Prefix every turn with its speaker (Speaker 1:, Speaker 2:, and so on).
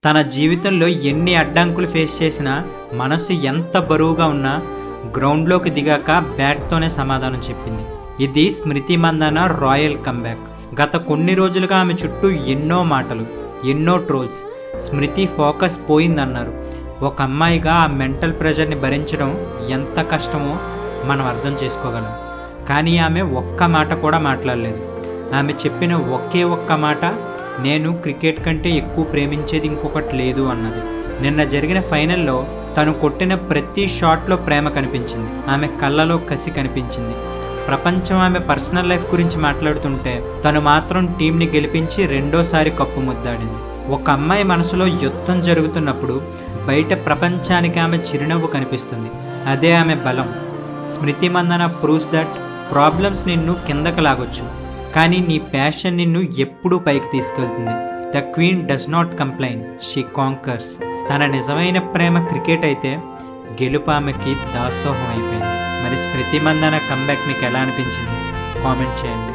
Speaker 1: తన జీవితంలో ఎన్ని అడ్డంకులు ఫేస్ చేసినా, మనసు ఎంత బరువుగా ఉన్నా గ్రౌండ్లోకి దిగాక బ్యాట్తోనే సమాధానం చెప్పింది. ఇది స్మృతి మందన రాయల్ కంబ్యాక్. గత కొన్ని రోజులుగా ఆమె చుట్టూ ఎన్నో మాటలు, ఎన్నో ట్రోల్స్. స్మృతి ఫోకస్ పోయిందన్నారు. ఒక అమ్మాయిగా ఆ మెంటల్ ప్రెషర్ని భరించడం ఎంత కష్టమో మనం అర్థం చేసుకోగలం. కానీ ఆమె ఒక్క మాట కూడా మాట్లాడలేదు. ఆమె చెప్పిన ఒకే ఒక్క మాట, నేను క్రికెట్ కంటే ఎక్కువ ప్రేమించేది ఇంకొకటి లేదు అన్నది. నిన్న జరిగిన ఫైనల్లో తను కొట్టిన ప్రతి షాట్లో ప్రేమ కనిపించింది. ఆమె కళ్ళలో కసి కనిపించింది. ప్రపంచం ఆమె పర్సనల్ లైఫ్ గురించి మాట్లాడుతుంటే తను మాత్రం టీంని గెలిపించి రెండోసారి కప్పు ముద్దాడింది. ఒక అమ్మాయి మనసులో యుద్ధం జరుగుతున్నప్పుడు బయట ప్రపంచానికి ఆమె చిరునవ్వు కనిపిస్తుంది. అదే ఆమె బలం. స్మృతి మందన ప్రూవ్స్ దట్ ప్రాబ్లమ్స్ నిన్ను కిందకు లాగొచ్చు, కానీ నీ ప్యాషన్ నిన్ను ఎప్పుడూ పైకి తీసుకెళ్తుంది. The queen does not complain, she conquers. తన నిజమైన ప్రేమ క్రికెట్ అయితే గెలుపు ఆమెకి దాసోహం అయిపోయింది. మరి స్మృతి మందన కంబ్యాక్ మీకు ఎలా అనిపించింది? కామెంట్ చేయండి.